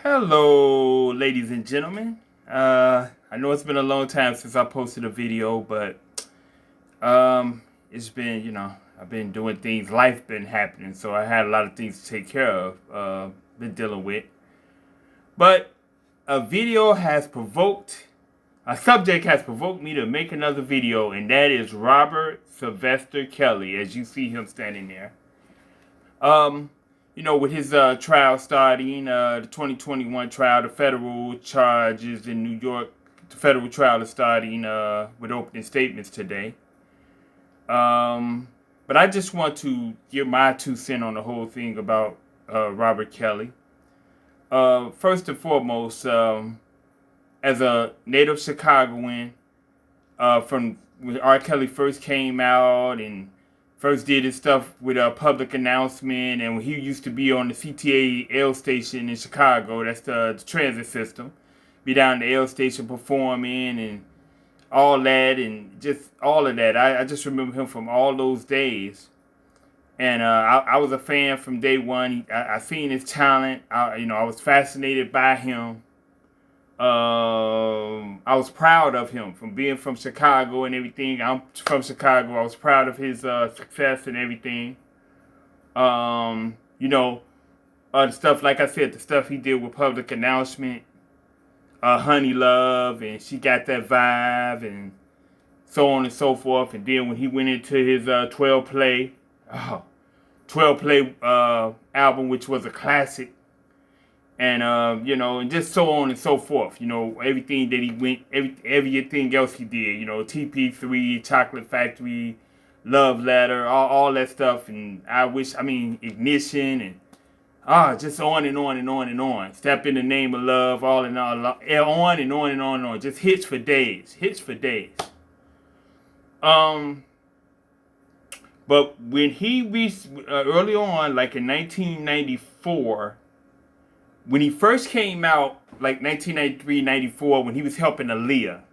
Hello, ladies and gentlemen. I know it's been a long time since I posted a video, but it's been, I've been doing things. Life been happening, so I had a lot of things to take care of. Been dealing with, but a subject has provoked me to make another video, and that is Robert Sylvester Kelly, as you see him standing there. With his trial starting, the 2021 trial, the federal charges in New York, the federal trial is starting with opening statements today. But I just want to give my 2 cents on the whole thing about Robert Kelly. First and foremost, as a native Chicagoan, from when R. Kelly first came out and first did his stuff with a public announcement, and he used to be on the CTA L station in Chicago. That's the transit system. Be down the L station performing and all that, and just all of that. I just remember him from all those days, and I was a fan from day one. I seen his talent. I was fascinated by him. I was proud of him from being from Chicago and everything. I'm from Chicago. I was proud of his success and everything. The stuff, like I said, the stuff he did with public announcement, Honey Love, and She Got That Vibe, and so on and so forth. And then when he went into his 12 play album, which was a classic. And and just so on and so forth. Everything that he went, everything else he did. TP3, Chocolate Factory, Love Letter, all that stuff. And Ignition, and just on and on and on and on. Step in the Name of Love, all and all, on and on and on and on. Just hits for days. But when he reached early on, like in 1994. When he first came out, like 1993, 94, when he was helping Aaliyah.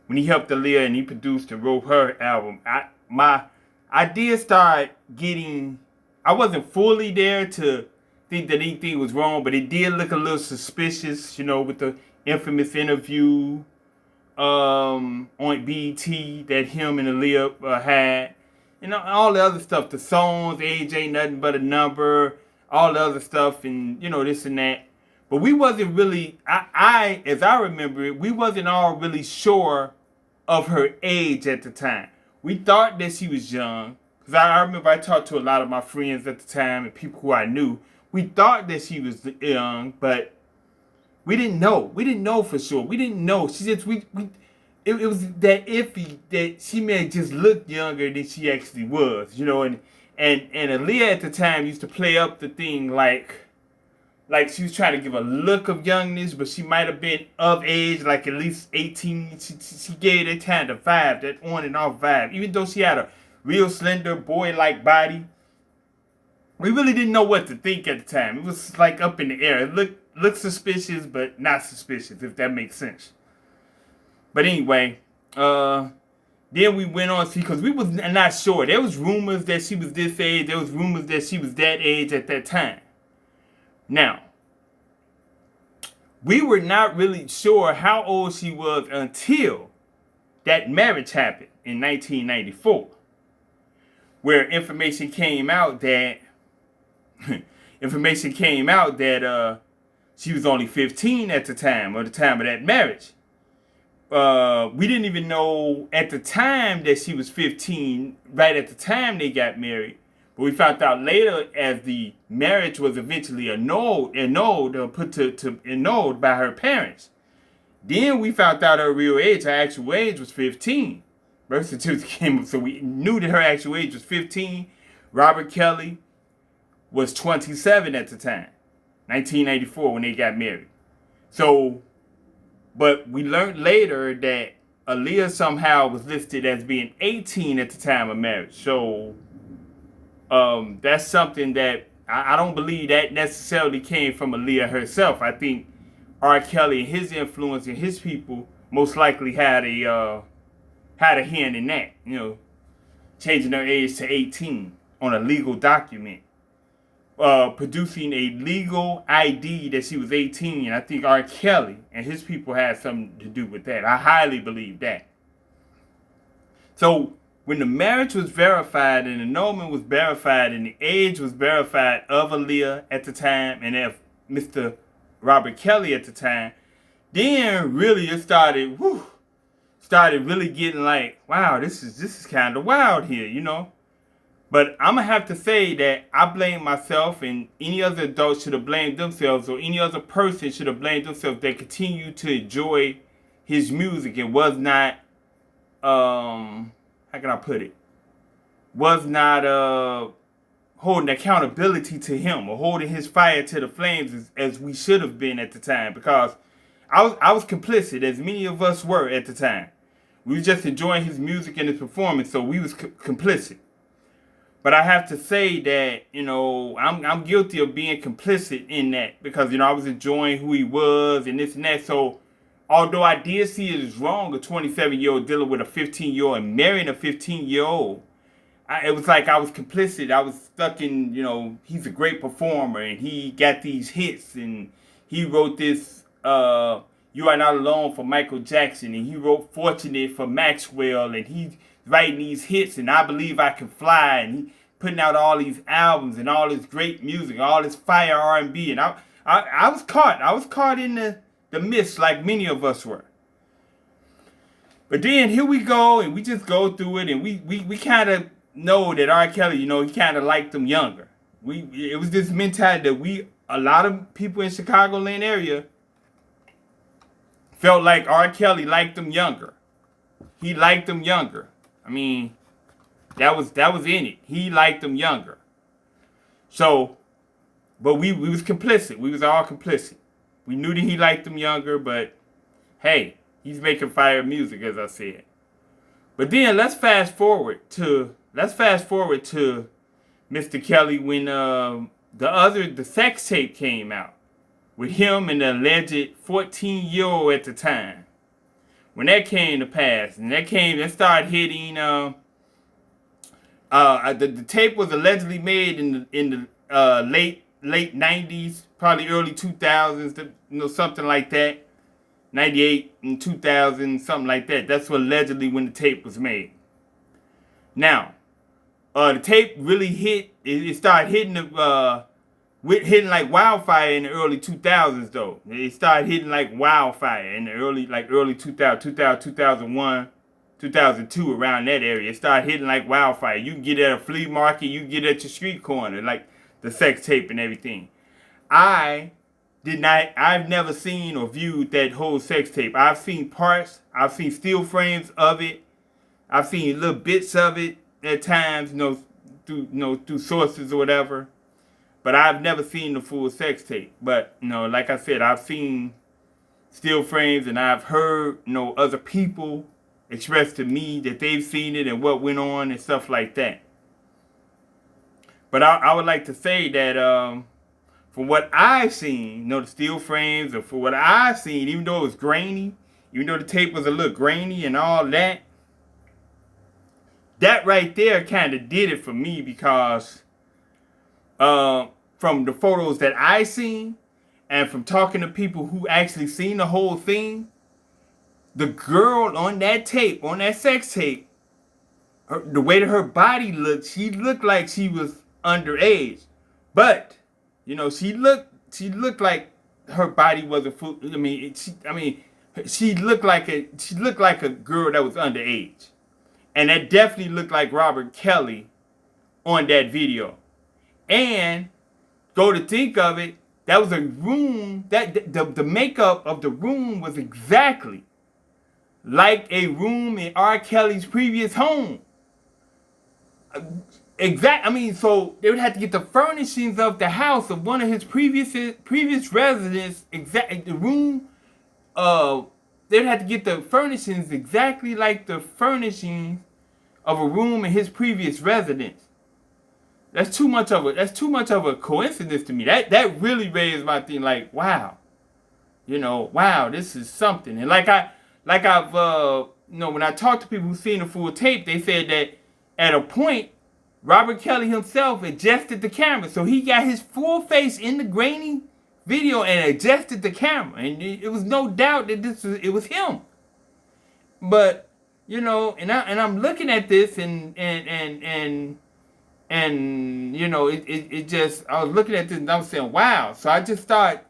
When he helped Aaliyah and he produced and wrote her album, I did start getting, I wasn't fully there to think that anything was wrong, but it did look a little suspicious, with the infamous interview on BET that him and Aaliyah had. All the other stuff, the songs, Age Ain't Nothing But a Number, all the other stuff, and this and that. But we wasn't really, as I remember it, we wasn't all really sure of her age at the time. We thought that she was young, because I remember I talked to a lot of my friends at the time and people who I knew. We thought that she was young, but we didn't know. We didn't know for sure. We didn't know. She just it was that iffy that she may have just looked younger than she actually was, And Aaliyah at the time used to play up the thing like she was trying to give a look of youngness, but she might have been of age, like at least 18. She gave that kind of vibe, that on and off vibe. Even though she had a real slender boy-like body, we really didn't know what to think at the time. It was like up in the air. It looked suspicious, but not suspicious, if that makes sense. But anyway, then we went on, because we was not sure. There was rumors that she was this age. There was rumors that she was that age at that time. Now, we were not really sure how old she was until that marriage happened in 1994, where information came out that she was only 15 at the time of that marriage. We didn't even know at the time that she was 15, right at the time they got married. But we found out later, as the marriage was eventually annulled by her parents. Then we found out her real age, her actual age was 15. Birth certificate came up, so we knew that her actual age was 15. Robert Kelly was 27 at the time, 1994, when they got married. But we learned later that Aaliyah somehow was listed as being 18 at the time of marriage. So that's something that I don't believe that necessarily came from Aaliyah herself. I think R. Kelly and his influence and his people most likely had a hand in that, changing her age to 18 on a legal document. producing a legal ID that she was 18. And I think R. Kelly and his people had something to do with that. I highly believe that. So when the marriage was verified and the annulment was verified and the age was verified of Aaliyah at the time and of Mr. Robert Kelly at the time, then really it started really getting like, wow, this is kind of wild here, you know. But I'm going to have to say that I blame myself, and any other adult should have blamed themselves, or any other person should have blamed themselves that continued to enjoy his music and was not, how can I put it? Was not holding accountability to him or holding his fire to the flames as we should have been at the time. Because I was complicit, as many of us were at the time. We were just enjoying his music and his performance, so we was complicit. But I have to say that, you know, I'm guilty of being complicit in that because, you know, I was enjoying who he was and this and that. So although I did see it as wrong, a 27-year-old dealing with a 15-year-old and marrying a 15-year-old, it was like I was complicit. I was stuck in, you know, he's a great performer and he got these hits and he wrote this, You Are Not Alone for Michael Jackson, and he wrote Fortunate for Maxwell, and he's writing these hits, and I Believe I Can Fly, and he putting out all these albums and all this great music, all this fire R&B, and I was caught in the mist like many of us were. But then here we go, and we just go through it, and we kind of know that R. Kelly, you know, he kind of liked them younger. It was this mentality that a lot of people in Chicagoland area felt like R. Kelly liked them younger. He liked them younger. I mean, that was in it. He liked them younger. So, but we was complicit. We was all complicit. We knew that he liked them younger, but hey, he's making fire music, as I said. But then let's fast forward to Mr. Kelly when the sex tape came out with him and the alleged 14-year-old at the time. When that came to pass, and that started hitting. The tape was allegedly made in the late 90s, probably early 2000s, you know, something like that. 98 and 2000, something like that. That's what allegedly when the tape was made. Now, the tape really hit. It started hitting hitting like wildfire in the early 2000s, though. It started hitting like wildfire in the early 2000, 2001, 2002, around that area. It started hitting like wildfire. You can get it at a flea market. You can get it at your street corner, like the sex tape and everything. I've never seen or viewed that whole sex tape. I've seen parts. I've seen still frames of it. I've seen little bits of it at times, through sources or whatever. But I've never seen the full sex tape. But, like I said, I've seen still frames and I've heard, other people express to me that they've seen it and what went on and stuff like that. But I would like to say that from what I've seen, the still frames, or for what I've seen, even though it was grainy, even though the tape was a little grainy and all that, that right there kind of did it for me because from the photos that I seen and from talking to people who actually seen the whole thing, the girl on that tape, on that sex tape, the way that her body looked, she looked like she was underage. But, she looked like her body wasn't full. She looked like a girl that was underage. And that definitely looked like Robert Kelly on that video. And go to think of it, that was a room, that the makeup of the room was exactly like a room in R. Kelly's previous home. So they would have to get the furnishings of the house of one of his previous residents, the room, they would have to get the furnishings exactly like the furnishings of a room in his previous residence. That's too much of a coincidence to me. That really raised my thing, like, wow. Wow, this is something. And I've when I talked to people who've seen the full tape, they said that at a point Robert Kelly himself adjusted the camera. So he got his full face in the grainy video and adjusted the camera. And it was no doubt that it was him. But, you know, and I'm looking at this and you know, it just, I was looking at this and I was saying, wow. So I just started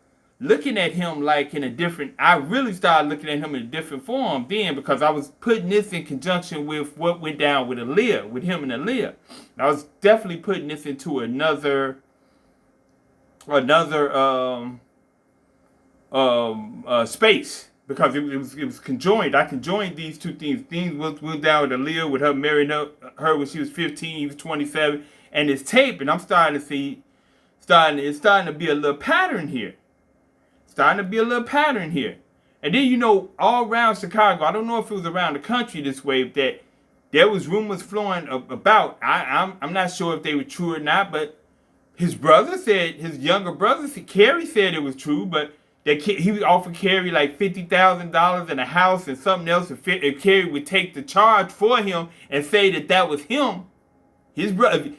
looking at him like in a different, I really started looking at him in a different form then, because I was putting this in conjunction with what went down with Aaliyah, with him and Aaliyah. And I was definitely putting this into another space, because it was conjoined. I conjoined these two things. Things went down with Aaliyah, with her marrying her when she was 15, he was 27, and this tape, and I'm starting to see, it's starting to be a little pattern here. Starting to be a little pattern here. And then, you know, all around Chicago, I don't know if it was around the country this way, that there was rumors flowing about. I'm not sure if they were true or not, but his brother said, his younger brother, Kerry, said it was true, but that he would offer Kerry like $50,000 and a house and something else if Kerry would take the charge for him and say that was him. His brother,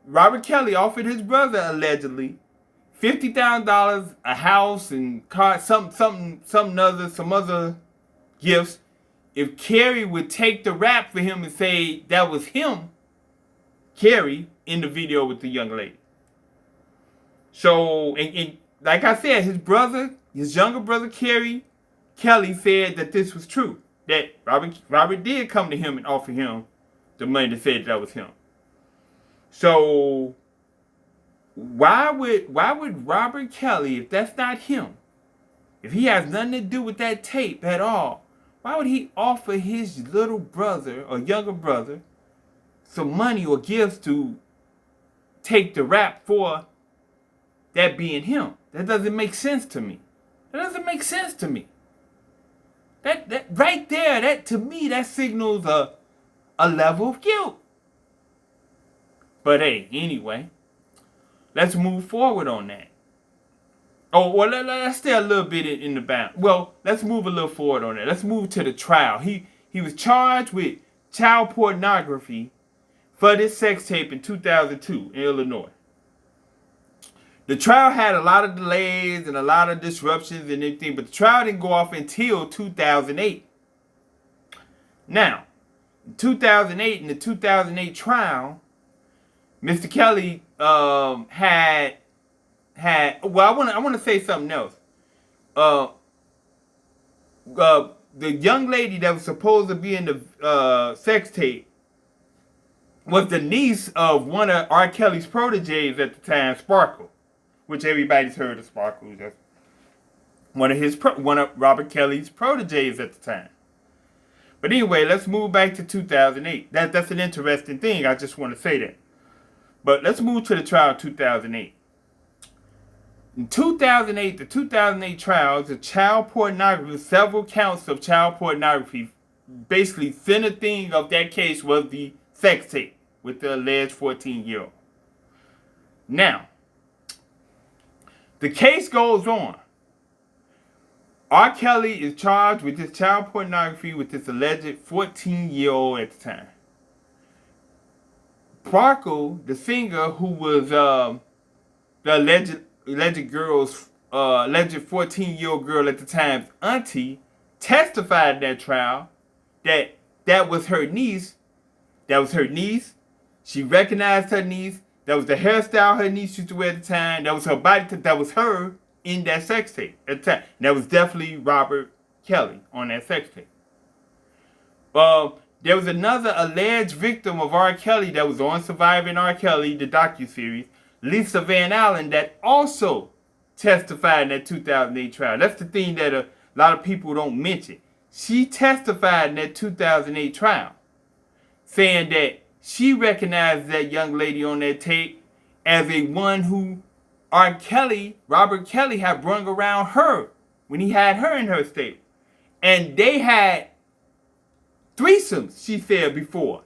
Robert Kelly, offered his brother allegedly $50,000, a house and car, some other gifts, if Kerry would take the rap for him and say that was him, Kerry, in the video with the young lady. So, and like I said, his younger brother Kelly said that this was true. That Robert did come to him and offer him the money to say that was him. So why would Robert Kelly, if that's not him, if he has nothing to do with that tape at all, why would he offer his little brother or younger brother some money or gifts to take the rap for that being him? That doesn't make sense to me. That doesn't make sense to me. That right there, that to me, that signals a level of guilt. But hey, anyway, let's move forward on that. Oh, well, let's stay a little bit in the bound. Well, let's move a little forward on that. Let's move to the trial. He was charged with child pornography for this sex tape in 2002 in Illinois. The trial had a lot of delays and a lot of disruptions and everything, but the trial didn't go off until 2008. Now, in 2008, in the 2008 trial, Mr. Kelly had well, I want to say something else. The young lady that was supposed to be in the sex tape was the niece of one of R. Kelly's proteges at the time, Sparkle, which everybody's heard of Sparkle. That's one of Robert Kelly's proteges at the time. But anyway, let's move back to 2008. That's an interesting thing. I just want to say that. But let's move to the trial of 2008. In 2008, the 2008 trial, the child pornography, several counts of child pornography. Basically, center thing of that case was the sex tape with the alleged 14-year-old. Now, the case goes on. R. Kelly is charged with this child pornography with this alleged 14-year-old at the time. Sparkle, the singer who was the alleged 14-year-old girl at the time's auntie, testified in that trial that was her niece. That was her niece. She recognized her niece. That was the hairstyle her niece used to wear at the time. That was her body type. That was her in that sex tape at the time. And that was definitely Robert Kelly on that sex tape. There was another alleged victim of R. Kelly that was on Surviving R. Kelly, the docuseries, Lisa Van Allen, that also testified in that 2008 trial. That's the thing that a lot of people don't mention. She testified in that 2008 trial, saying that she recognized that young lady on that tape as a one who Robert Kelly had brung around her when he had her in her state. And they had threesomes, she said before.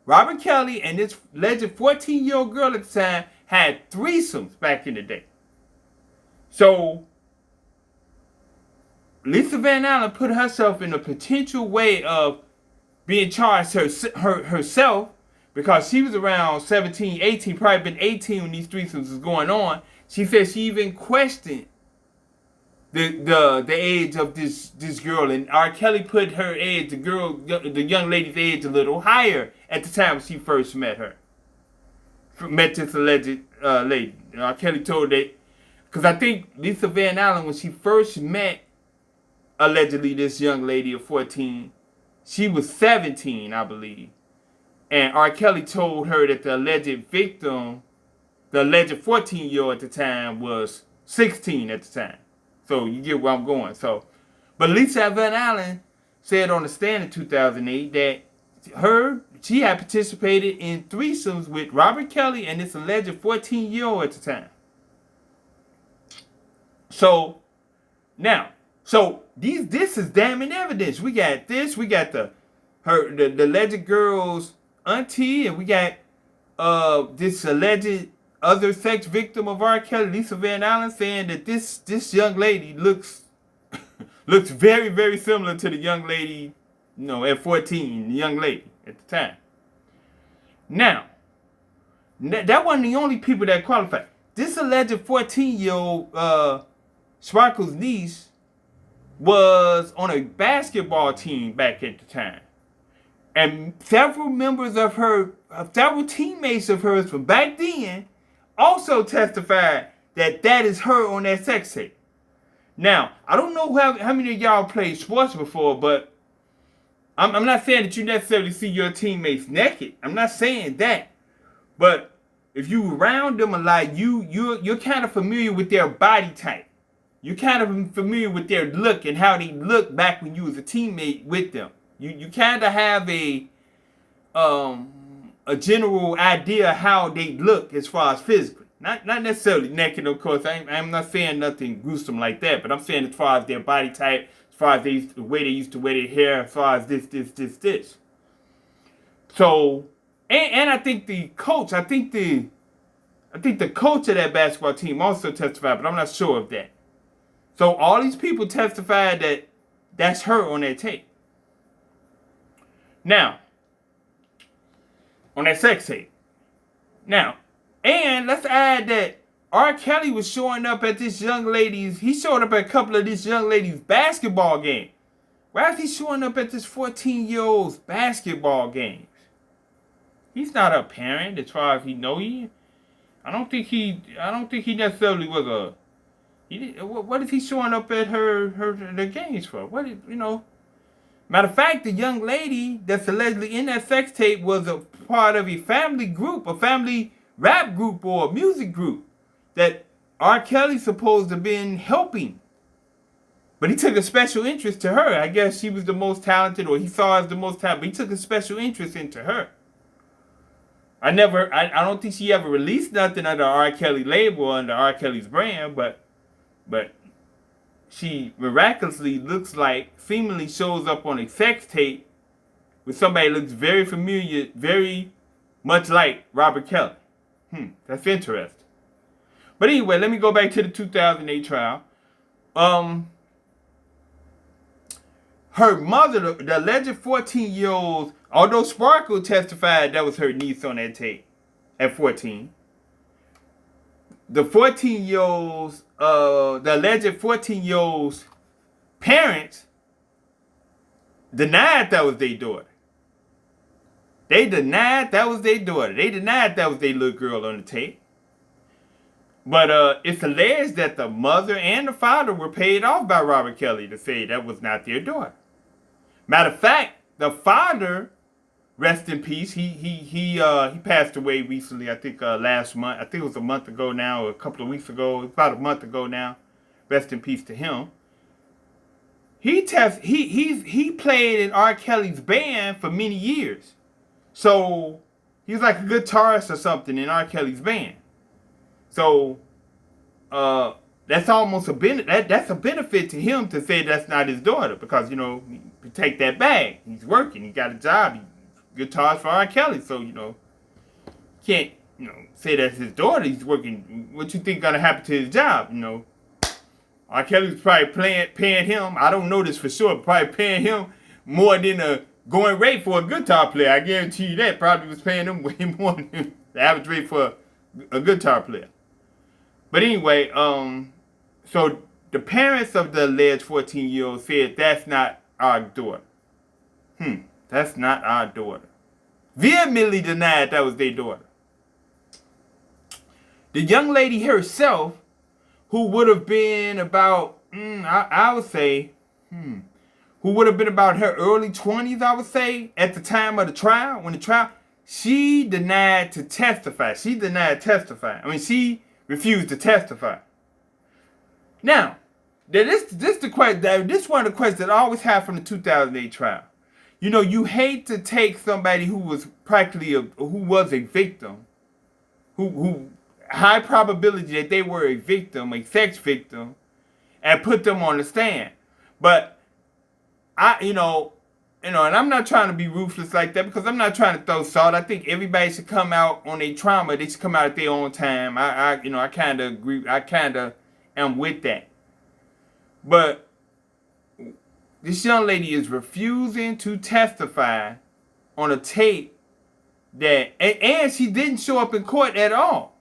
Robert Kelly and this alleged 14-year-old girl at the time had threesomes back in the day. So, Lisa Van Allen put herself in a potential way of being charged herself, because she was around 17, 18, probably been 18 when these threesomes was going on. She said she even questioned the age of this girl, and R. Kelly put her age, the young lady's age, a little higher at the time she first met this alleged lady. R. Kelly told that, because I think Lisa Van Allen, when she first met allegedly this young lady of 14, she was 17, I believe. And R. Kelly told her that the alleged victim, the alleged 14-year-old at the time, was 16 at the time. So you get where I'm going. So, but Lisa Van Allen said on the stand in 2008 that she had participated in threesomes with Robert Kelly and this alleged 14-year-old at the time. So now, this is damning evidence. We got this. We got the alleged girl's auntie, and we got this alleged other sex victim of R. Kelly, Lisa Van Allen, saying that this young lady looks very, very similar to the young lady, at 14, the young lady at the time. Now, that wasn't the only people that qualified. This alleged 14-year-old Sparkle's niece was on a basketball team back at the time. And several teammates of hers from back then also testified that is her on that sex tape. Now, I don't know how many of y'all played sports before, but I'm not saying that you necessarily see your teammates naked. I'm not saying that. But if you around them a lot, you're kind of familiar with their body type. You're kind of familiar with their look and how they look back when you was a teammate with them. You kind of have a general idea how they look as far as physically. Not necessarily naked, of course. I'm not saying nothing gruesome like that, but I'm saying as far as their body type, as far as the way they used to wear their hair, as far as this. So, and I think the coach, I think the coach of that basketball team also testified, but I'm not sure of that. So all these people testified that that's her on that tape. Now, on that sex tape. Now, and let's add that R. Kelly was showing up at he showed up at a couple of this young lady's basketball games. Why is he showing up at this 14-year-old's basketball games? He's not a parent as far as he know he. I don't think he necessarily was what is he showing up at the games for? Matter of fact, the young lady that's allegedly in that sex tape was a part of a family group, a family rap group or a music group that R. Kelly's supposed to have been helping. But he took a special interest to her. I guess she was the most talented, or he saw her as the most talented, but he took a special interest into her. I don't think she ever released nothing under R. Kelly label, under R. Kelly's brand, but she miraculously seemingly shows up on a sex tape with somebody who looks very familiar, very much like Robert Kelly. That's interesting. But anyway, let me go back to the 2008 trial. Her mother, the alleged 14-year-old, although Sparkle testified that was her niece on that tape at 14, the alleged 14-year-old's parents denied that was their daughter. They denied that was their daughter. They denied that was their little girl on the tape. But it's alleged that the mother and the father were paid off by Robert Kelly to say that was not their daughter. Matter of fact, the father, rest in peace, he passed away recently, I think last month. I think it was a month ago now, or a couple of weeks ago, about a month ago now. Rest in peace to him. He played in R. Kelly's band for many years. So he was like a guitarist or something in R. Kelly's band. So that's almost that's a benefit to him to say that's not his daughter, because you take that bag. He's working. He got a job. He guitars for R. Kelly. So can't say that's his daughter. He's working. What you think gonna happen to his job? R. Kelly was probably paying him. I don't know this for sure. Probably paying him more than going rate for a guitar player. I guarantee you that probably was paying them way more than the average rate for a guitar player. But anyway, so the parents of the alleged 14-year-old said that's not our daughter. That's not our daughter. Vehemently denied that was their daughter. The young lady herself, who would have been about, I would say, who would have been about her early 20s, I would say, at the time of the trial, she denied to testify. She refused to testify. Now, this one of the questions that I always have from the 2008 trial. You know, you hate to take somebody who was a victim, who high probability that they were a victim, a sex victim, and put them on the stand. But and I'm not trying to be ruthless like that, because I'm not trying to throw salt. I think everybody should come out on their trauma. They should come out at their own time. I kind of agree. I kind of am with that. But this young lady is refusing to testify on a tape and she didn't show up in court at all.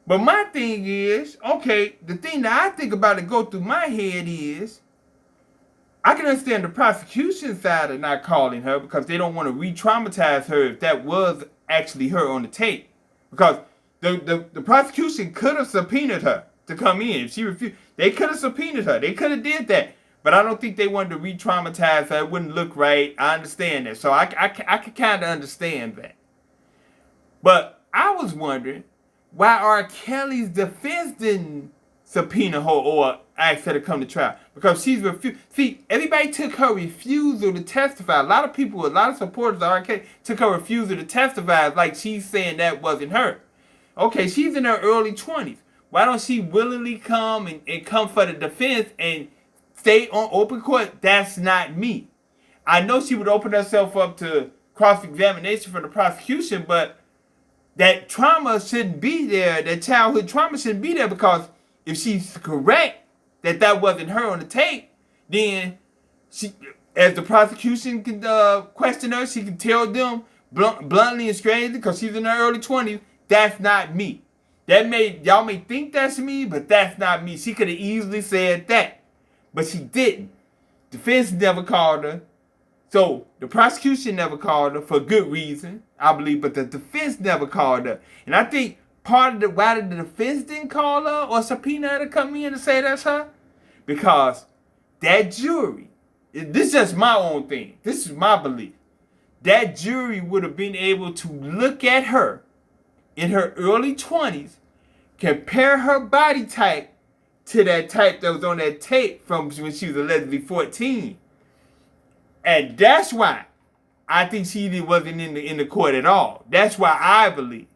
But my thing is, okay, the thing that I think about and go through my head is, I can understand the prosecution side of not calling her because they don't want to re-traumatize her if that was actually her on the tape. Because the prosecution could have subpoenaed her to come in. If she refused, they could have subpoenaed her. They could have did that. But I don't think they wanted to re-traumatize her. It wouldn't look right. I understand that. So I could kind of understand that. But I was wondering why R. Kelly's defense didn't subpoena her or ask her to come to trial. Because she's refused. See, everybody took her refusal to testify. A lot of supporters of R. Kelly took her refusal to testify like she's saying that wasn't her. Okay, she's in her early 20s. Why don't she willingly come and come for the defense and stay on open court? That's not me. I know she would open herself up to cross-examination for the prosecution, but that trauma shouldn't be there. That childhood trauma shouldn't be there, because if she's correct that wasn't her on the tape, then she, as the prosecution can question her, she can tell them bluntly and straightly, because she's in her early 20s, that's not me. Y'all may think that's me, but that's not me. She could have easily said that, but she didn't. Defense never called her. So the prosecution never called her for good reason, I believe, but the defense never called her. And I think part of why the defense didn't call her or subpoena her to come in and say that's her, because that jury, this is just my own thing, this is my belief, that jury would have been able to look at her in her early 20s, compare her body type to that type that was on that tape from when she was allegedly 14. And that's why I think she wasn't in the court at all. That's why I believe.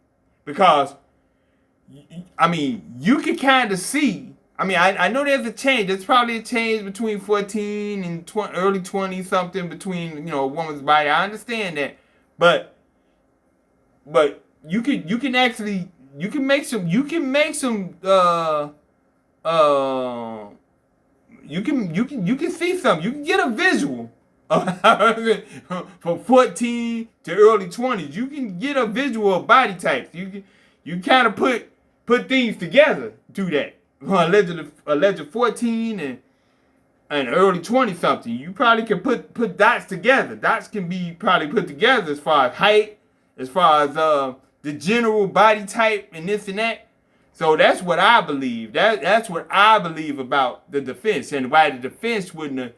Because, I mean, you can kind of see. I mean, I know there's a change. There's probably a change between 14 and early 20 something between, a woman's body. I understand that. But you can make some you can see something. You can get a visual from 14 to early 20s. You can get a visual of body types. You kind of put things together to that. Alleged 14 and early 20 something. You probably can put dots together. Dots can be probably put together as far as height, as far as the general body type and this and that. So that's what I believe. That's what I believe about the defense, and why the defense wouldn't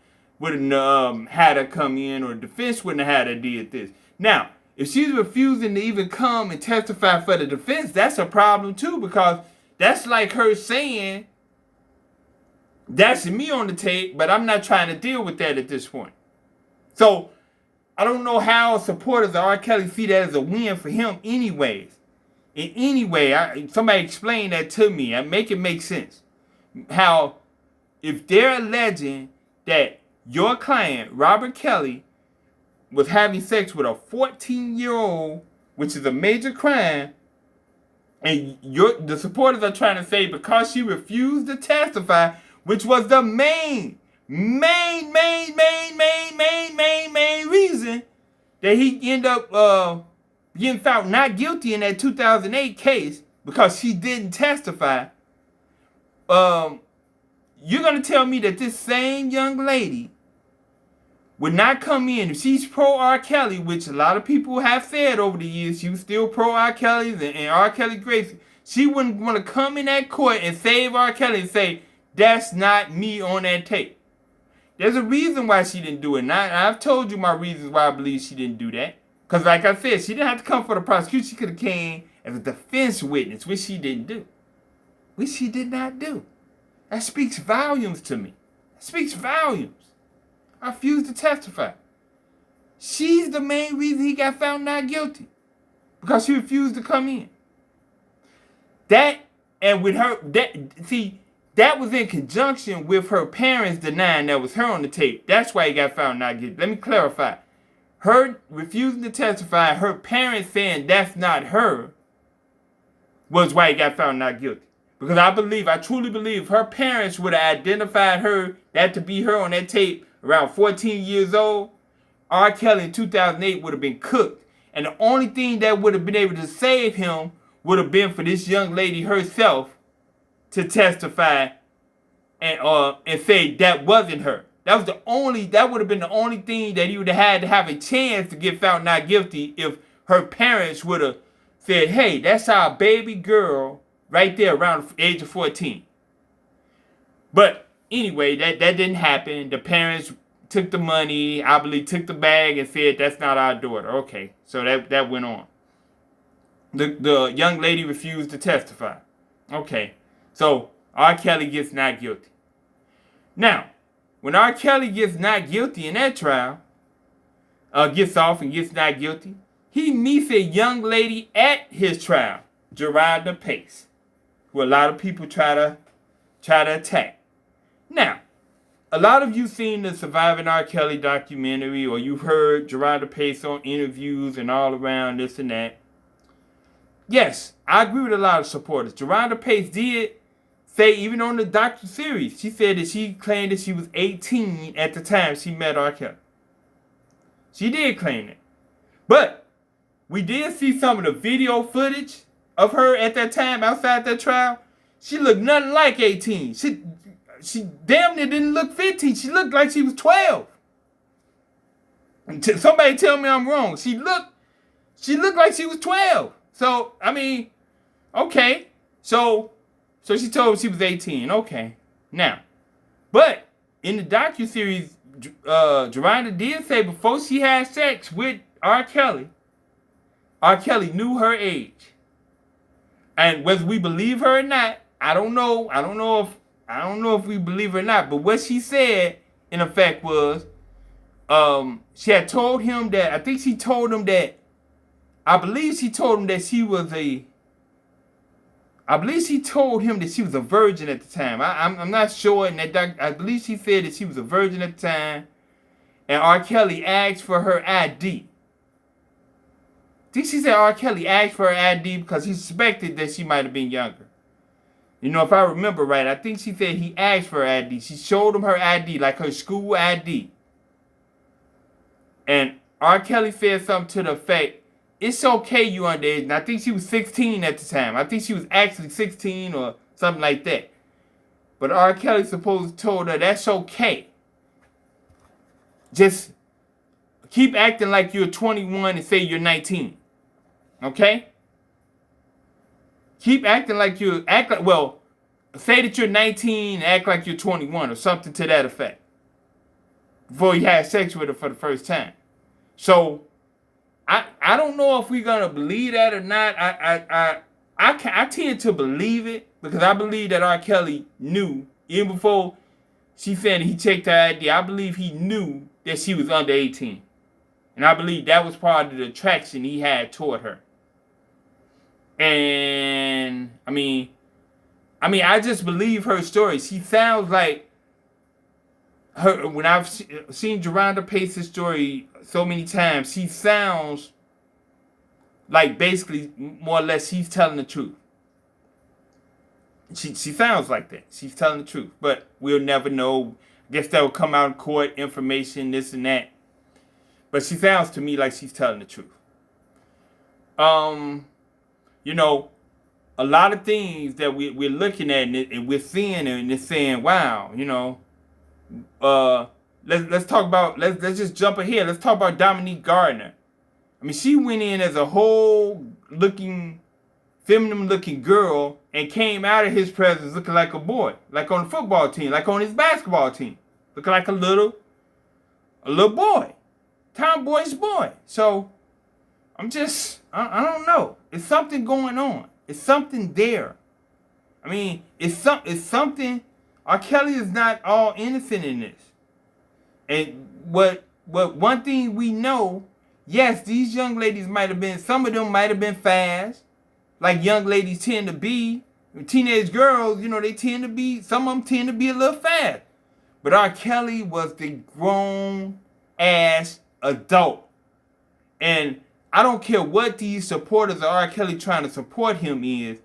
have had her come in, or the defense wouldn't have had her did this. Now, if she's refusing to even come and testify for the defense, that's a problem too, because that's like her saying, that's me on the tape, but I'm not trying to deal with that at this point. So I don't know how supporters of R. Kelly see that as a win for him anyways. In any way, somebody explain that to me and make it make sense. How, if they're alleging that your client, Robert Kelly, was having sex with a 14-year-old, which is a major crime, and the supporters are trying to say because she refused to testify, which was the main main reason that he ended up getting found not guilty in that 2008 case because she didn't testify. You're going to tell me that this same young lady would not come in, if she's pro R. Kelly, which a lot of people have said over the years, she was still pro R. Kelly and R. Kelly Gracie, she wouldn't want to come in that court and save R. Kelly and say, that's not me on that tape. There's a reason why she didn't do it. And I've told you my reasons why I believe she didn't do that. Because like I said, she didn't have to come for the prosecution. She could have came as a defense witness, which she didn't do. Which she did not do. That speaks volumes to me. That speaks volumes. I refuse to testify. She's the main reason he got found not guilty. Because she refused to come in. That, and with her, that was in conjunction with her parents denying that was her on the tape. That's why he got found not guilty. Let me clarify. Her refusing to testify, her parents saying that's not her, was why he got found not guilty. Because I truly believe her parents would have identified her, that to be her on that tape, around 14 years old. R. Kelly in 2008 would have been cooked. And the only thing that would have been able to save him would have been for this young lady herself to testify and say that wasn't her. That would have been the only thing that he would have had to have a chance to get found not guilty if her parents would have said, hey, that's our baby girl right there around the age of 14. But anyway, that didn't happen. The parents took the money, I believe took the bag and said, that's not our daughter. Okay, so that went on. The young lady refused to testify. Okay, so R. Kelly gets not guilty. Now, when R. Kelly gets not guilty in that trial, gets off and gets not guilty, he meets a young lady at his trial, Gerarda Pace, who a lot of people try to attack. Now, a lot of you seen the Surviving R. Kelly documentary, or you've heard Gerarda Pace on interviews and all around this and that. Yes, I agree with a lot of supporters. Gerarda Pace did say, even on the docu-series, she said that she claimed that she was 18 at the time she met R. Kelly. She did claim that. But we did see some of the video footage of her at that time outside that trial. She looked nothing like 18. She damn near didn't look 15. She looked like she was 12. Somebody tell me I'm wrong. She looked like she was 12. So, I mean, okay. So she told she was 18. Okay. Now, but in the docuseries, Gerarda did say before she had sex with R. Kelly knew her age. And whether we believe her or not, I don't know if we believe her or not. But what she said, in effect, was she had told him that, I believe she told him that she was a virgin at the time. I'm not sure. I believe she said that she was a virgin at the time. And R. Kelly asked for her ID. I think she said R. Kelly asked for her ID because he suspected that she might have been younger. You know, if I remember right, I think she said he asked for her ID. She showed him her ID, like her school ID. And R. Kelly said something to the effect, it's okay you underage. And I think she was 16 at the time. I think she was actually 16 or something like that. But R. Kelly supposedly told her, that's okay. Just keep acting like you're 21 and say you're 19. Okay? Keep acting like say that you're 19 and act like you're 21 or something to that effect. Before you had sex with her for the first time. So, I don't know if we're going to believe that or not. I tend to believe it because I believe that R. Kelly knew, even before she said he checked her ID, I believe he knew that she was under 18. And I believe that was part of the attraction he had toward her. And, I mean, I just believe her story. She sounds like her. When I've seen Gerarda Pace's story so many times, she sounds like basically more or less she's telling the truth. She sounds like that. She's telling the truth. But we'll never know. I guess that will come out in court, information, this and that. But she sounds to me like she's telling the truth. You know, a lot of things that we're looking at and we're seeing and it's saying, wow, you know, let's talk about, let's just jump ahead. Let's talk about Dominique Gardner. I mean, she went in as a whole feminine looking girl and came out of his presence looking like a boy, like on the football team, like on his basketball team, looking like a little boy, tomboyish boy. So I'm just, I don't know. It's something going on. It's something there. I mean, it's something. R. Kelly is not all innocent in this. And what one thing we know, yes, these young ladies might have been, some of them might have been fast, like young ladies tend to be. Teenage girls, you know, they tend to be, some of them tend to be a little fast. But R. Kelly was the grown ass adult. And I don't care what these supporters of R. Kelly trying to support him is.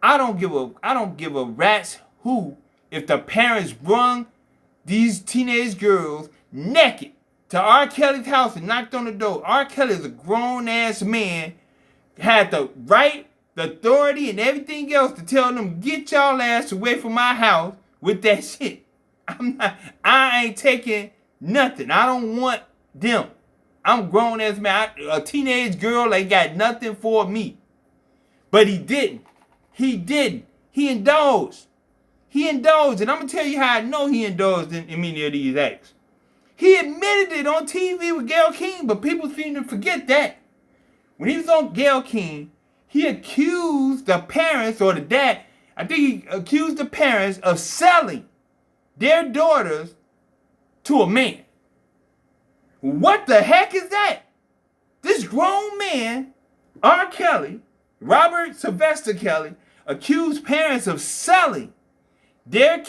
I don't give a rat's who if the parents brung these teenage girls naked to R. Kelly's house and knocked on the door. R. Kelly is a grown ass man, had the right, the authority, and everything else to tell them, get y'all ass away from my house with that shit. I ain't taking nothing. I don't want them. I'm grown as man. A teenage girl ain't got nothing for me. But he didn't. He indulged. And I'm going to tell you how I know he indulged in many of these acts. He admitted it on TV with Gayle King, but people seem to forget that. When he was on Gayle King, he accused the parents, or the dad, I think he accused the parents of selling their daughters to a man. What the heck is that? This grown man, R. Kelly, Robert Sylvester Kelly, accused parents of selling their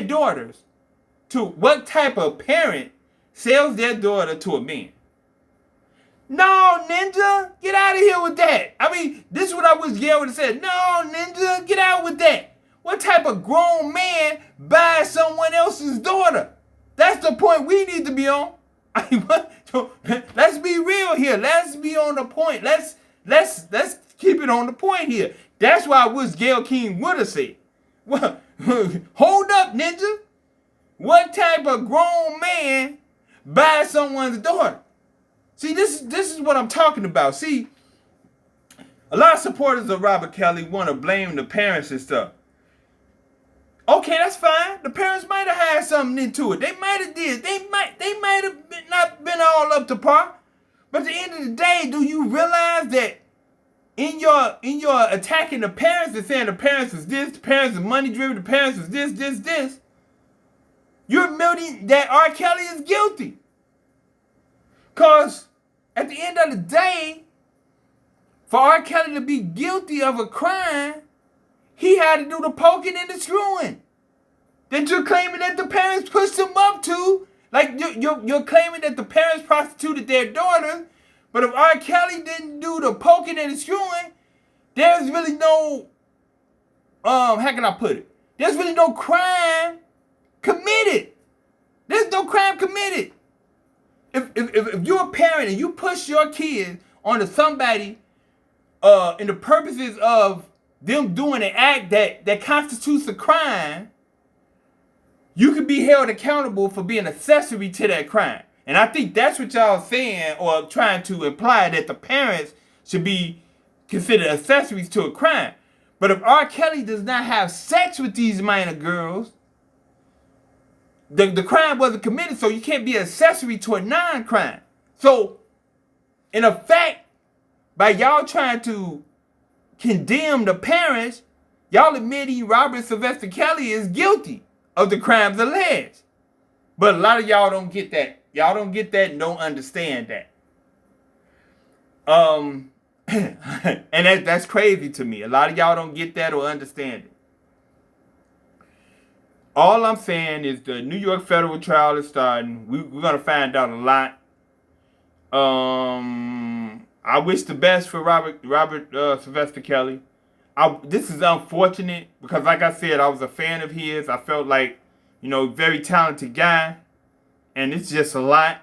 daughters to, what type of parent sells their daughter to a man? No, Ninja, get out of here with that. I mean, this is what I wish Gayle would have said. No, Ninja, get out with that. What type of grown man buys someone else's daughter? That's the point we need to be on. Let's be real here. Let's be on the point. Let's keep it on the point here. That's why I wish Gayle King would have said. Well, hold up, Ninja. What type of grown man buys someone's daughter? See, this is what I'm talking about. See, a lot of supporters of Robert Kelly want to blame the parents and stuff. Okay, that's fine. The parents might have had something into it. They might have did. They might have not been all up to par. But at the end of the day, do you realize that in your attacking the parents and saying the parents is this, the parents is money driven, the parents is this, you're admitting that R. Kelly is guilty. Because at the end of the day, for R. Kelly to be guilty of a crime, he had to do the poking and the screwing that you're claiming that the parents pushed him up to. Like, you're claiming that the parents prostituted their daughters, but if R. Kelly didn't do the poking and the screwing, there's really no, how can I put it? There's really no crime committed. There's no crime committed. If you're a parent and you push your kids onto somebody in the purposes of them doing an act that constitutes a crime, you could be held accountable for being accessory to that crime. And I think that's what y'all saying or trying to imply, that the parents should be considered accessories to a crime. But if R. Kelly does not have sex with these minor girls, the crime wasn't committed, so you can't be accessory to a non-crime. So, in effect, by y'all trying to condemn the parents, y'all admitting Robert Sylvester Kelly is guilty of the crimes alleged. But a lot of y'all don't get that. Y'all don't get that and don't understand that. And that's crazy to me. A lot of y'all don't get that or understand it. All I'm saying is the New York federal trial is starting. We're going to find out a lot. I wish the best for Robert Sylvester Kelly. This is unfortunate because, like I said, I was a fan of his. I felt like, very talented guy, and it's just a lot.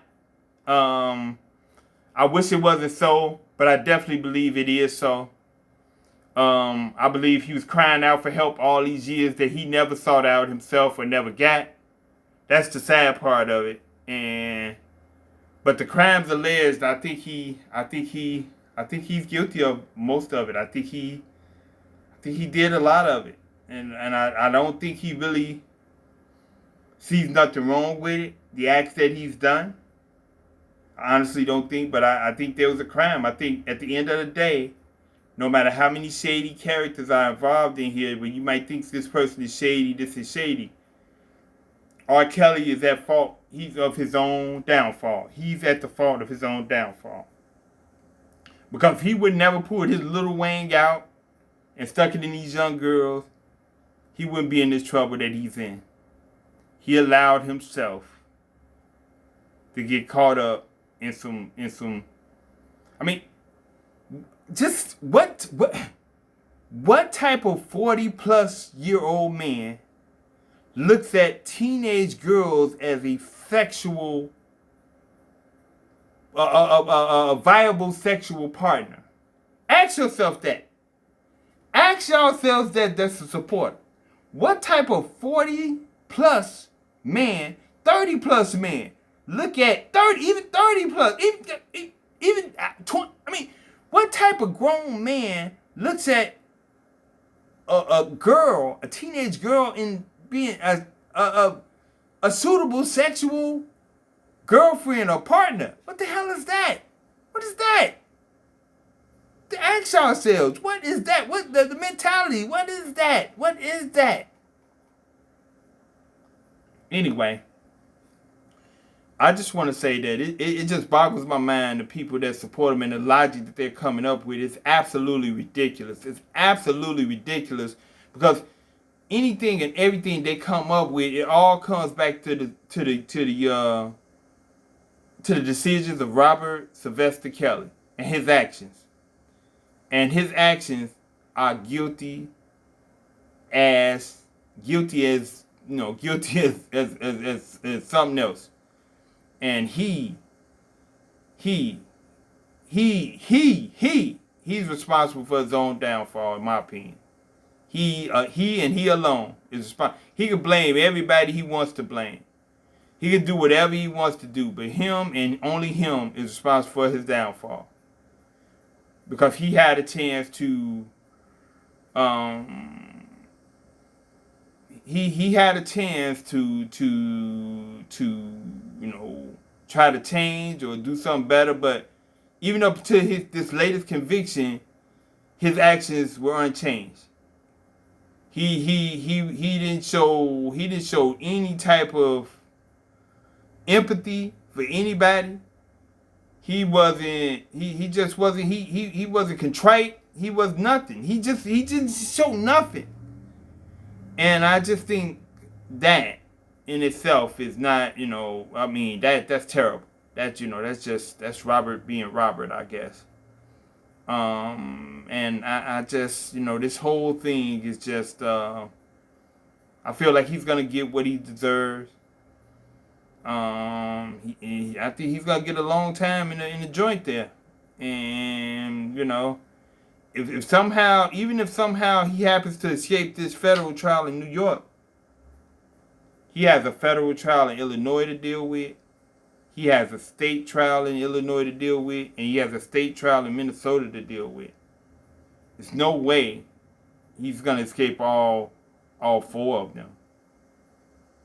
I wish it wasn't so, but I definitely believe it is so. I believe he was crying out for help all these years that he never sought out himself or never got. That's the sad part of it. But the crimes alleged, I think he's guilty of most of it. I think he did a lot of it, and I don't think he really sees nothing wrong with it. The acts that he's done, I honestly don't think, but I think there was a crime. I think at the end of the day, no matter how many shady characters are involved in here, but you might think this person is shady, this is shady. R. Kelly is at fault. He's of his own downfall. He's at the fault of his own downfall. Because if he would never pulled his little wang out and stuck it in these young girls, he wouldn't be in this trouble that he's in. He allowed himself to get caught up in some I mean, just what type of 40-plus-year-old man looks at teenage girls as a sexual, a viable sexual partner? Ask yourself that. Ask yourselves that's a supporter. What type of 40-plus man, 30-plus man, look at 30, even 30-plus, even 20, what type of grown man looks at a girl, a teenage girl, in being a suitable sexual girlfriend or partner? What the hell is that? What is that? Ask ourselves, what is that? What the mentality? What is that? What is that? Anyway, I just want to say that it just boggles my mind, the people that support him and the logic that they're coming up with is absolutely ridiculous. It's absolutely ridiculous because anything and everything they come up with, it all comes back to the decisions of Robert Sylvester Kelly and his actions. And his actions are guilty as something else. And he's responsible for his own downfall, in my opinion. He and he alone is responsible. He can blame everybody he wants to blame. He can do whatever he wants to do, but him and only him is responsible for his downfall. Because he had a chance to he had a chance to try to change or do something better, but even up to this latest conviction, his actions were unchanged. He didn't show any type of empathy for anybody. He wasn't contrite. He was nothing. He didn't show nothing. And I just think that in itself is not, that's terrible. That's Robert being Robert, I guess. And I just, this whole thing is just, I feel like he's gonna get what he deserves. I think he's gonna get a long time in the joint there, and if somehow he happens to escape this federal trial in New York, he has a federal trial in Illinois to deal with. He has a state trial in Illinois to deal with, and he has a state trial in Minnesota to deal with. There's no way he's gonna escape all four of them.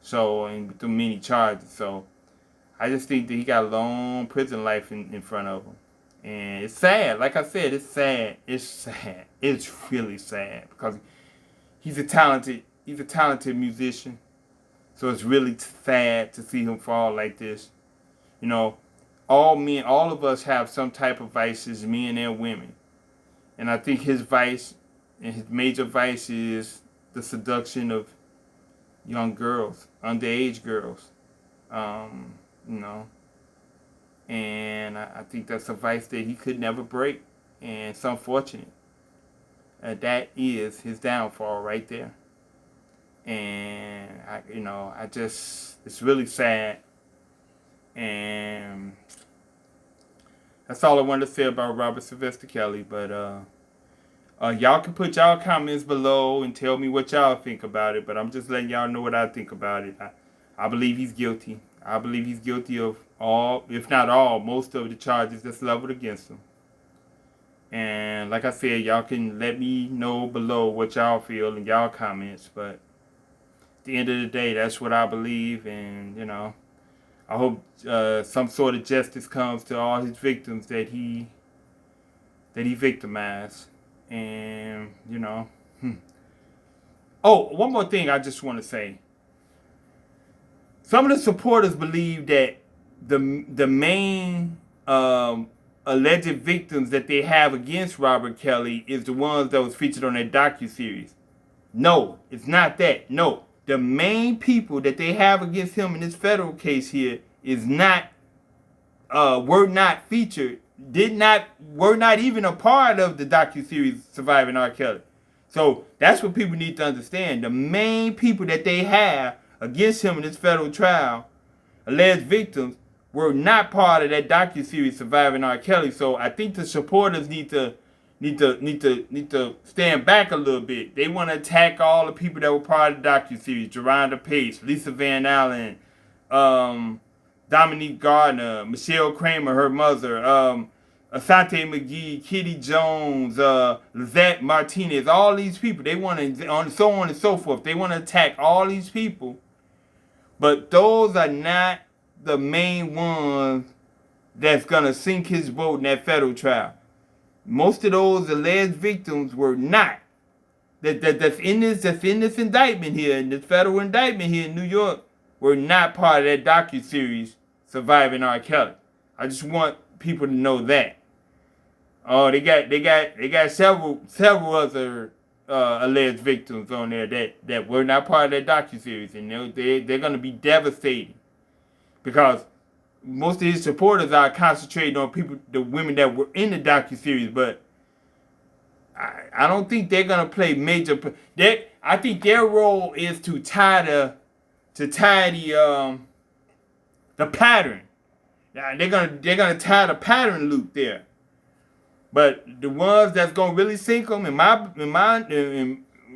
So, and through many charges. So, I just think that he got a long prison life in front of him. And it's sad. Like I said, it's sad. It's sad. It's really sad because he's a talented musician. So it's really sad to see him fall like this. All of us have some type of vices, men and women. And I think his vice and his major vice is the seduction of young girls, underage girls. And I think that's a vice that he could never break. And it's unfortunate. That is his downfall right there. And it's really sad. And that's all I wanted to say about Robert Sylvester Kelly. But y'all can put y'all comments below and tell me what y'all think about it. But I'm just letting y'all know what I think about it. I believe he's guilty. I believe he's guilty of all, if not all, most of the charges that's leveled against him. And like I said, y'all can let me know below what y'all feel in y'all comments. But at the end of the day, that's what I believe. And, I hope some sort of justice comes to all his victims that he victimized. And, Oh, one more thing I just want to say. Some of the supporters believe that the main alleged victims that they have against Robert Kelly is the ones that was featured on that docuseries. No, it's not that. No, the main people that they have against him in this federal case here were not featured, were not even a part of the docuseries Surviving R. Kelly. So that's what people need to understand. The main people that they have against him in this federal trial, alleged victims, were not part of that docuseries Surviving R. Kelly. So I think the supporters need to stand back a little bit. They want to attack all the people that were part of the docuseries: Jerronda Pace, Lisa Van Allen, Dominique Gardner, Michelle Kramer, her mother, Asante McGee, Kitty Jones, Lizette Martinez, all these people. They want to, so on and so forth. They want to attack all these people. But those are not the main ones that's going to sink his boat in that federal trial. Most of those alleged victims were not. That's in this indictment here, in this federal indictment here in New York, were not part of that docuseries Surviving R. Kelly. I just want people to know that. Oh, they got several other alleged victims on there that were not part of that docuseries, and they're gonna be devastating because most of his supporters are concentrating on the women that were in the docuseries, but I don't think they're gonna play major. I think their role is to tie the pattern. Now they're gonna tie the pattern loop there. But the ones that's gonna really sink them, in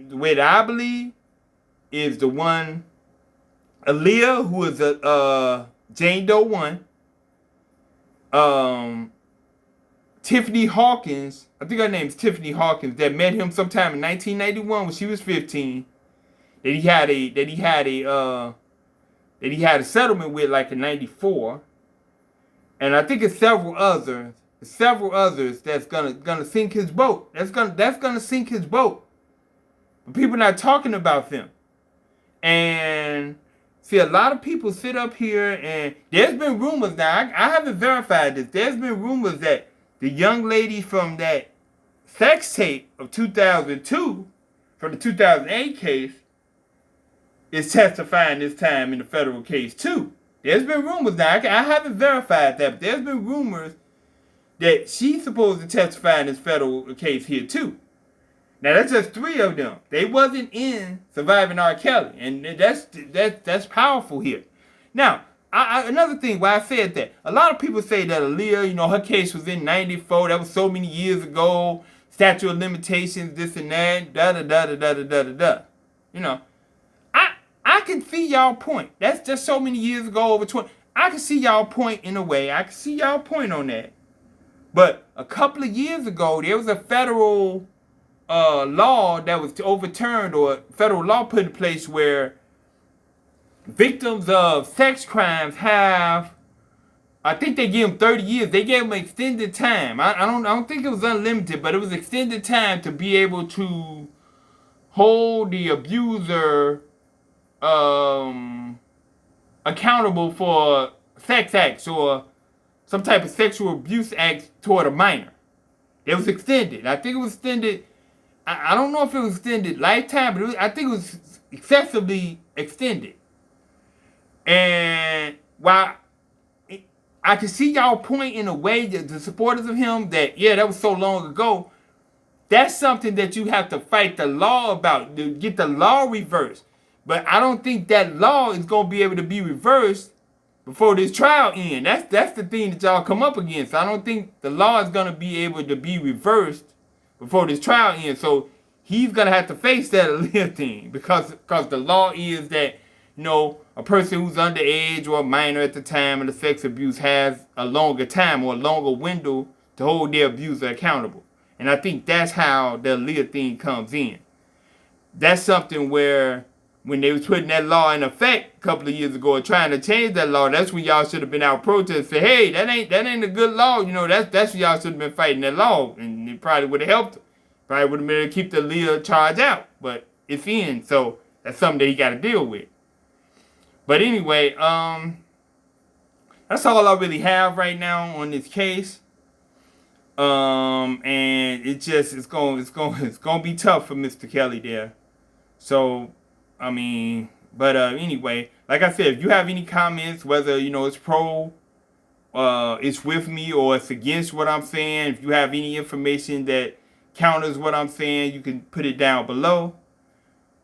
the way that I believe, is the one Aaliyah, who is a Jane Doe 1. Tiffany Hawkins, I think her name is Tiffany Hawkins, that met him sometime in 1991 when she was 15. That he had a settlement with, like, in 94. And I think it's several others that's gonna sink his boat. That's gonna sink his boat. But people are not talking about them. And see, a lot of people sit up here, and there's been rumors now. I haven't verified this. There's been rumors that the young lady from that sex tape of 2002, from the 2008 case, is testifying this time in the federal case too. There's been rumors now. I haven't verified that, but there's been rumors that she's supposed to testify in this federal case here too. Now that's just 3 of them. They wasn't in Surviving R. Kelly, and that's powerful here. Now, another thing why I said that, a lot of people say that Aaliyah, her case was in 94. That was so many years ago. Statute of limitations, this and that, da da da da da da da da. I can see y'all point. That's just so many years ago, over 20. I can see y'all point in a way. I can see y'all point on that. But a couple of years ago, there was a federal law that was overturned, or a federal law put in place, where victims of sex crimes have, I think they give them 30 years. They gave them extended time. I don't think it was unlimited, but it was extended time to be able to hold the abuser accountable for sex acts or some type of sexual abuse acts toward a minor. It was extended. I think it was extended. I don't know if it was extended lifetime, but I think it was excessively extended. And while I can see y'all point in a way, that the supporters of him, that that was so long ago, that's something that you have to fight the law about, to get the law reversed. But I don't think that law is going to be able to be reversed before this trial ends. That's the thing that y'all come up against. I don't think the law is going to be able to be reversed before this trial ends. So he's going to have to face that Aaliyah thing because the law is that, you know, a person who's underage or a minor at the time of the sex abuse has a longer time or a longer window to hold their abuser accountable. And I think that's how the Aaliyah thing comes in. That's something where when they was putting that law in effect a couple of years ago and trying to change that law, that's when y'all should have been out protesting. Say, hey, that ain't a good law. You know, that's when y'all should have been fighting that law, and it probably would have helped. Probably would have been able to keep the Aaliyah charge out, but it's in, so that's something that he got to deal with. But anyway, that's all I really have right now on this case. And it's gonna be tough for Mr. Kelly there. So, I mean, but anyway, like I said, if you have any comments, whether you know it's it's with me or it's against what I'm saying, if you have any information that counters what I'm saying, you can put it down below.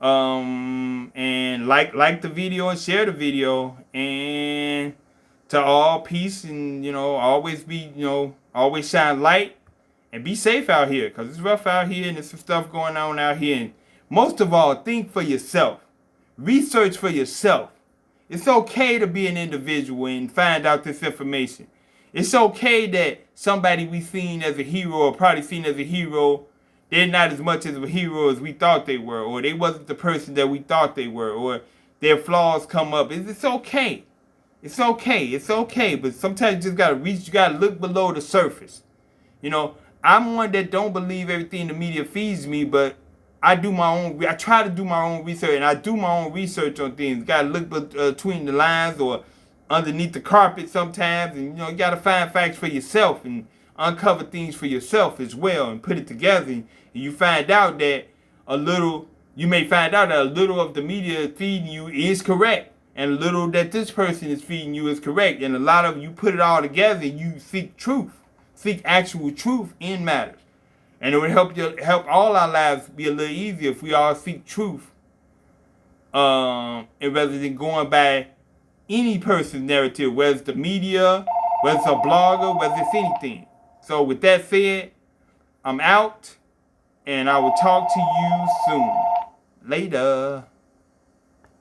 And like the video and share the video, and to all, peace, and you know, always shine light and be safe out here, because it's rough out here and there's some stuff going on out here. And most of all, think for yourself. Research for yourself. It's okay to be an individual and find out this information. It's okay that somebody we seen as a hero or probably seen as a hero, they're not as much as a hero as we thought they were, or they wasn't the person that we thought they were, or their flaws come up. It's okay. It's okay. It's okay. But sometimes you just gotta reach, you gotta look below the surface. You know, I'm one that don't believe everything the media feeds me, but I try to do my own research, and I do my own research on things. You gotta look between the lines or underneath the carpet sometimes, and you know, you gotta find facts for yourself and uncover things for yourself as well and put it together. And you find out that you may find out that a little of the media feeding you is correct, and a little that this person is feeding you is correct. And a lot of you put it all together and you seek truth, seek actual truth in matters. And it would help all our lives be a little easier if we all seek truth, and rather than going by any person's narrative, whether it's the media, whether it's a blogger, whether it's anything. So with that said, I'm out, and I will talk to you soon. Later.